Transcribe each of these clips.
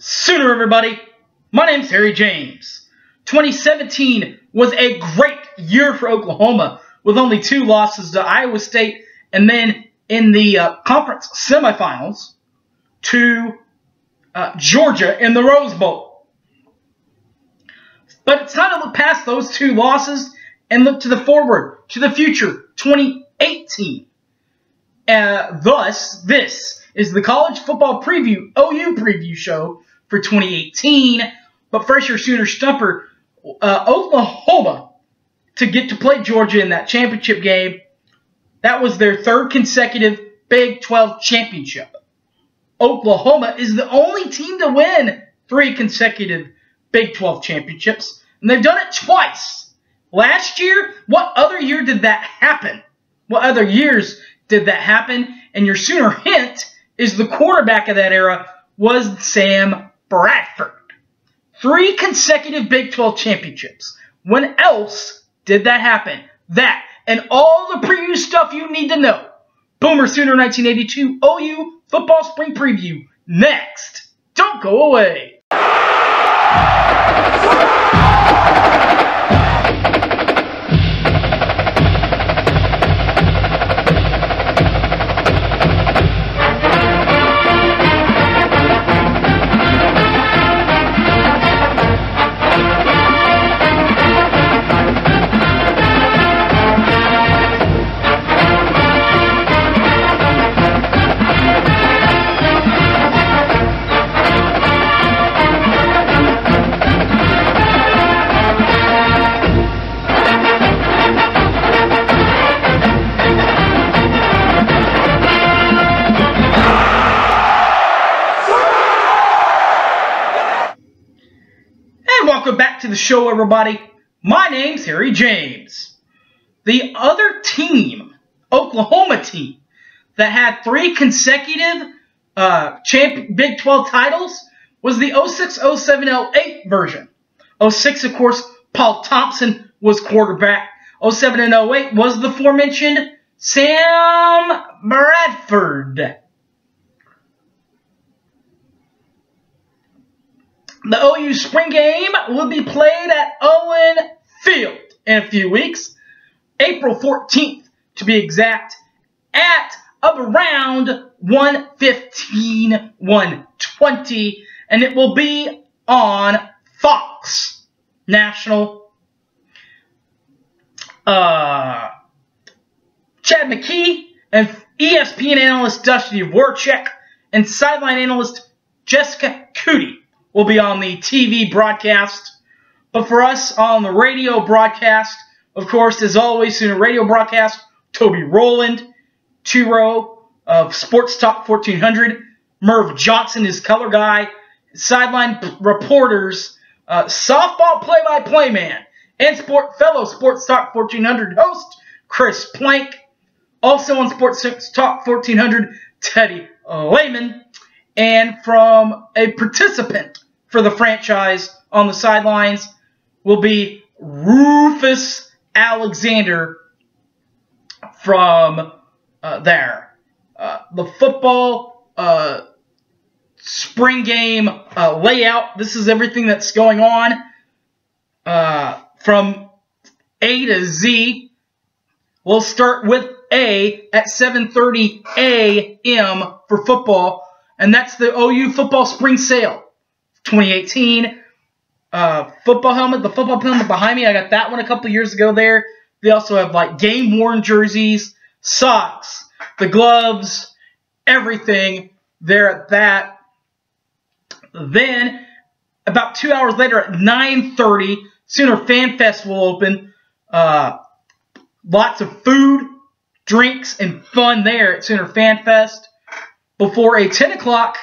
Sooner, everybody. My name's Harry James. 2017 was a great year for Oklahoma with only 2 losses to Iowa State and then in the conference semifinals to Georgia in the Rose Bowl. But it's time to look past those 2 losses and look to the forward, to the future, 2018. Thus, this is the College Football Preview, OU Preview Show for 2018. But first, your Sooner Stumper, Oklahoma, to get to play Georgia in that championship game. That was their 3rd consecutive Big 12 championship. Oklahoma is the only team to win 3 consecutive Big 12 championships, and they've done it twice. Last year, what other year did that happen? What other years did that happen? And your Sooner hint is the quarterback of that era was Sam Bradford. 3 consecutive Big 12 championships. When else did that happen? That and all the preview stuff you need to know. Boomer Sooner 1982 OU Football Spring Preview. Next. Don't go away. Welcome back to the show, everybody. My name's Harry James. The other team, Oklahoma team, that had 3 consecutive Big 12 titles was the 06, 07, 08 version. 06, of course, Paul Thompson was quarterback. 07 and 08 was the aforementioned Sam Bradford. The OU spring game will be played at Owen Field in a few weeks, April 14th to be exact, at around 1:15, 1:20, and it will be on Fox National. Chad McKee and ESPN analyst Dusty Dvoracek and sideline analyst Jessica Cootie will be on the TV broadcast. But for us on the radio broadcast, of course, as always, Sooner radio broadcast, Toby Rowland, two-row of Sports Talk 1400, Merv Johnson is color guy, sideline reporters, softball play-by-play man, and fellow Sports Talk 1400 host, Chris Plank. Also on Sports Talk 1400, Teddy Lehman. And from a participant for the franchise on the sidelines will be Rufus Alexander from there. The football spring game layout. This is everything that's going on from A to Z. We'll start with A at 7:30 a.m. for football. And that's the OU Football Spring Sale 2018. Football helmet, the football helmet behind me, I got that one a couple years ago there. They also have like game-worn jerseys, socks, the gloves, everything there at that. Then, about 2 hours later at 9:30, Sooner Fan Fest will open. Lots of food, drinks, and fun there at Sooner Fan Fest. Before a 10 o'clock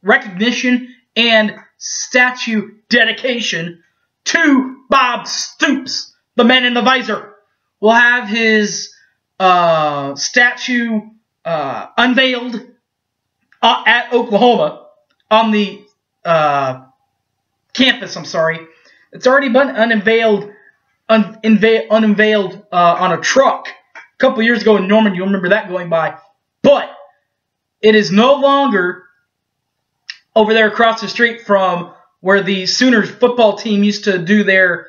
recognition and statue dedication to Bob Stoops, the man in the visor. We'll have his statue unveiled at Oklahoma on the campus. It's already been unveiled on a truck a couple years ago in Norman. You'll remember that going by. But it is no longer over there across the street from where the Sooners football team used to do their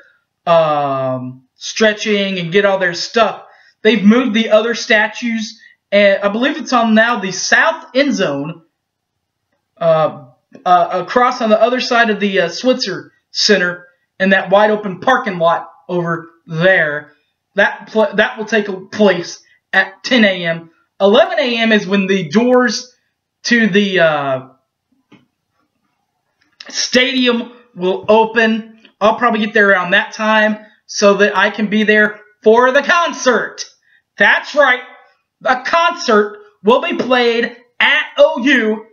stretching and get all their stuff. They've moved the other statues, and I believe it's on now the south end zone, across on the other side of the Switzer Center in that wide open parking lot over there. That will take place at 10 a.m. 11 a.m. is when the doors to the stadium will open. I'll probably get there around that time so that I can be there for the concert. That's right. The concert will be played at OU.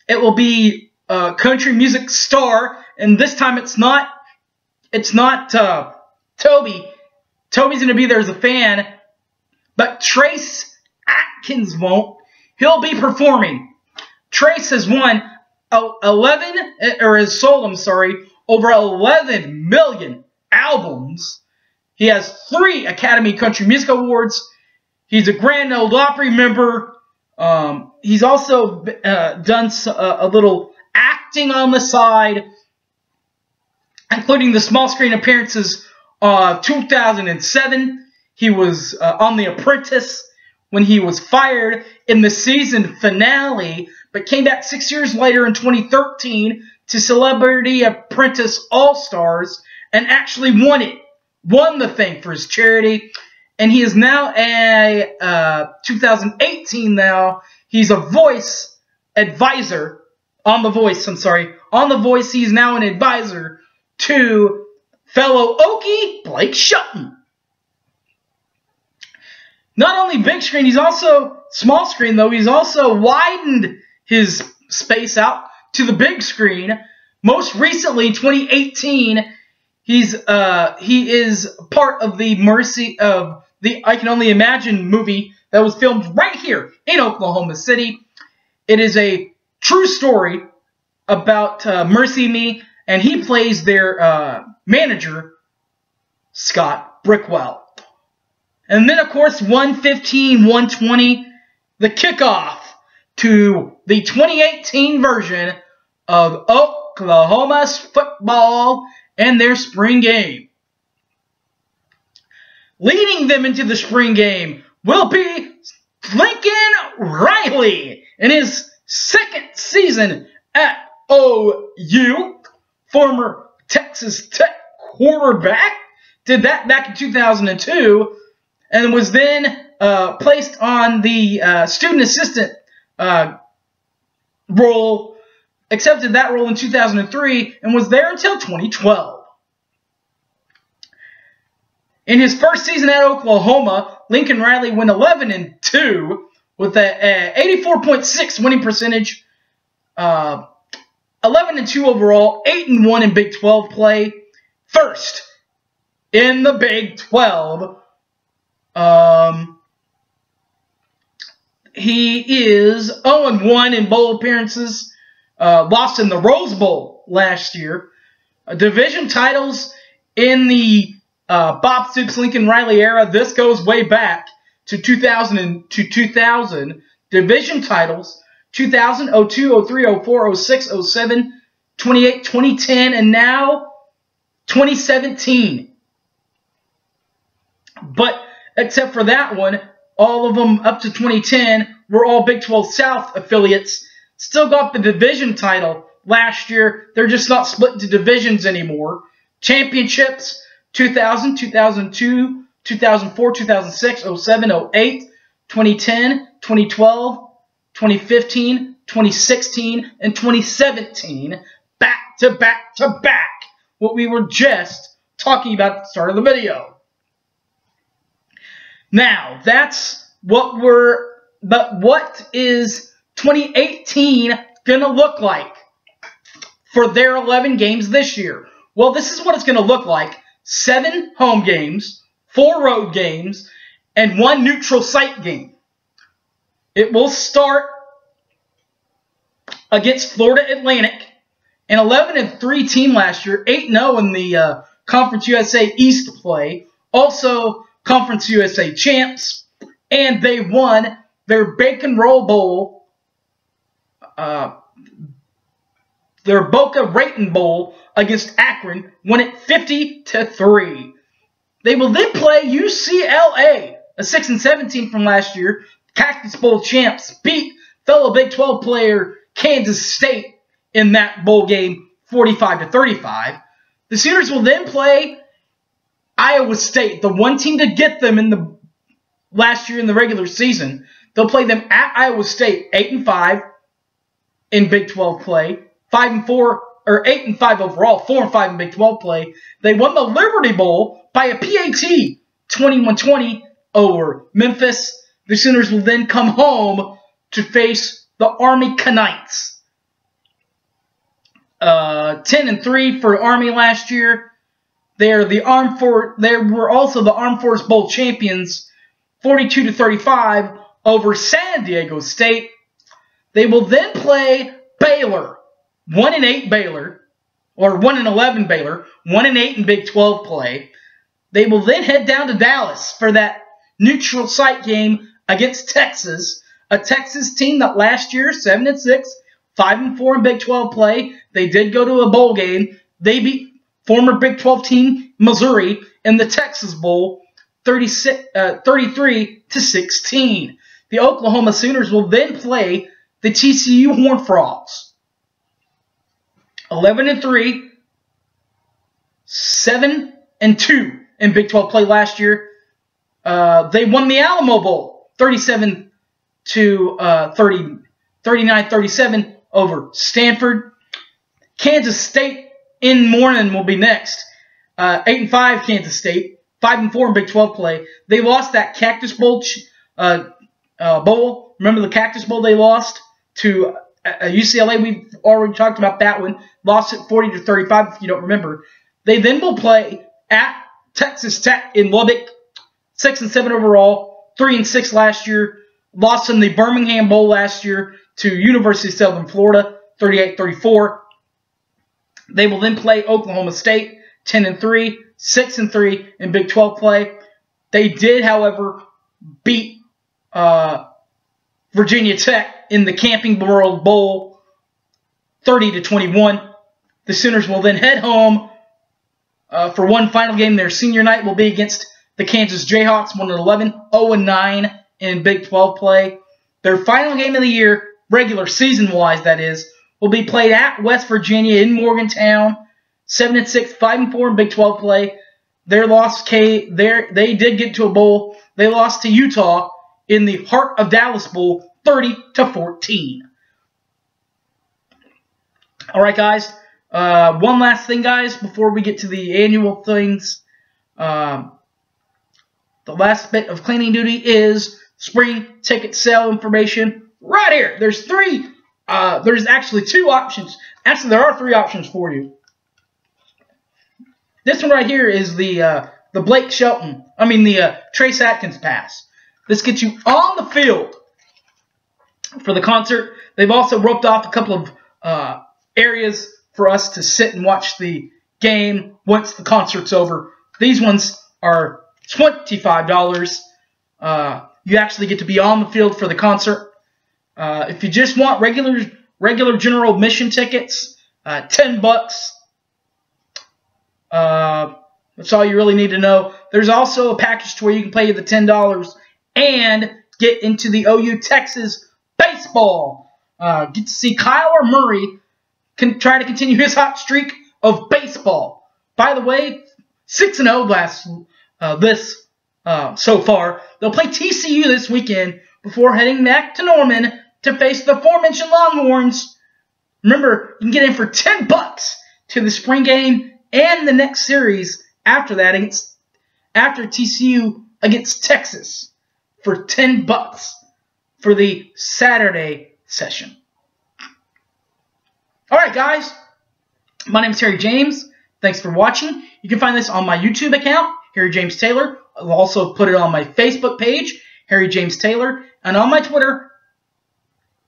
It will be a country music star, and this time it's not Toby. Toby's going to be there as a fan, but Trace Atkins won't. He'll be performing. Trace has won over 11 million albums. He has 3 Academy Country Music Awards. He's a Grand Ole Opry member. He's also done a little acting on the side, including the small screen appearances of 2007. He was on The Apprentice when he was fired in the season finale, but came back 6 years later in 2013 to Celebrity Apprentice All-Stars and actually won it. Won the thing for his charity. And he is now a 2018 now. He's a voice advisor on The Voice. On The Voice, he's now an advisor to fellow Okie Blake Shelton. Not only big screen, he's also small screen though. He's also widened his space out to the big screen. Most recently, 2018, he is part of the Mercy of the I Can Only Imagine movie that was filmed right here in Oklahoma City. It is a true story about Mercy Me, and he plays their manager, Scott Brickwell. And then, of course, 115, 120, the kickoff to the 2018 version of Oklahoma's football and their spring game. Leading them into the spring game will be Lincoln Riley in his second season at OU. Former Texas Tech quarterback. Did that back in 2002 and was then placed on the student assistant role. Accepted that role in 2003 and was there until 2012. In his first season at Oklahoma, Lincoln Riley went 11-2 with a 84.6 winning percentage, 11-2 overall, 8-1 in Big 12 play. First in the Big 12. He is 0-1 in bowl appearances. Lost in the Rose Bowl last year. Division titles in the Bob Stoops Lincoln Riley era. This goes way back to 2000 Division titles 2000, 02, 03, 04, 06, 07, 28, 2010, and now 2017. But except for that one, all of them up to 2010 were all Big 12 South affiliates. Still got the division title last year. They're just not split into divisions anymore. Championships 2000, 2002, 2004, 2006, 07, 08, 2010, 2012, 2015, 2016, and 2017. Back to back to back. What we were just talking about at the start of the video. Now, that's what but what is 2018 going to look like for their 11 games this year? Well, this is what it's going to look like. 7 home games, 4 road games, and 1 neutral site game. It will start against Florida Atlantic, an 11-3 team last year, 8-0 in the Conference USA East play. Also, Conference USA champs, and they won their Bacon Roll Bowl their Boca Raton Bowl against Akron, won it 50-3. They will then play UCLA, a 6-7 team from last year. Cactus Bowl champs beat fellow Big 12 player Kansas State in that bowl game 45-35. The Sooners will then play Iowa State, the one team to get them in the last year in the regular season. They'll play them at Iowa State, 8-5 in Big 12 play, 5-4 or 8-5 overall, 4-5 in Big 12 play. They won the Liberty Bowl by a PAT, 21-20 over Memphis. The Sooners will then come home to face the Army Knights. 10-3 for Army last year. They were also the Armed Force Bowl champions, 42-35 over San Diego State. They will then play Baylor, 1-8 Baylor, or 1-11 Baylor, 1-8 in Big 12 play. They will then head down to Dallas for that neutral site game against Texas, a Texas team that last year, 7-6, 5-4 in Big 12 play. They did go to a bowl game. They beat former Big 12 team Missouri in the Texas Bowl, 33-16. The Oklahoma Sooners will then play the TCU Horned Frogs, 11-3, 7-2 in Big 12 play last year. They won the Alamo Bowl, 39-37 over Stanford. Kansas State in morning will be next. 8-5 Kansas State, 5-4 in Big 12 play. They lost that Cactus Bowl bowl. Remember the Cactus Bowl they lost to UCLA? We've already talked about that one. Lost it 40-35 if you don't remember. They then will play at Texas Tech in Lubbock, 6-7 overall, 3-6 last year. Lost in the Birmingham Bowl last year to University of Southern Florida, 38-34. They will then play Oklahoma State, 10-3, 6-3 in Big 12 play. They did, however, beat Virginia Tech in the Camping World Bowl, 30-21. The Sooners will then head home for one final game. Their senior night will be against the Kansas Jayhawks, 1-11, 0-9 in Big 12 play. Their final game of the year, regular season-wise that is, will be played at West Virginia in Morgantown, 7-6, 5-4 in Big 12 play. They did get to a bowl. They lost to Utah in the Heart of Dallas Bowl, 30-14. All right, guys. One last thing, guys, before we get to the annual things. The last bit of cleaning duty is spring ticket sale information right here. There's actually two options. Actually, there are three options for you. This one right here is the Blake Shelton. The Trace Atkins pass. This gets you on the field for the concert. They've also roped off a couple of areas for us to sit and watch the game once the concert's over. These ones are $25. You actually get to be on the field for the concert. If you just want regular general admission tickets, $10. That's all you really need to know. There's also a package to where you can pay the $10 and get into the OU Texas baseball. Get to see Kyler Murray try to continue his hot streak of baseball. By the way, 6-0 so far. They'll play TCU this weekend before heading back to Norman to face the aforementioned Longhorns. Remember, you can get in for $10 to the spring game and the next series after that after TCU against Texas for $10 for the Saturday session. All right, guys. My name is Harry James. Thanks for watching. You can find this on my YouTube account, Harry James Taylor. I'll also put it on my Facebook page, Harry James Taylor, and on my Twitter,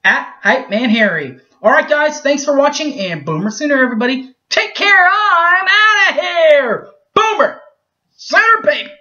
@HypeManHarry. All right, guys. Thanks for watching, and Boomer Sooner, everybody. Take care. I'm out of here. Boomer Sooner, baby.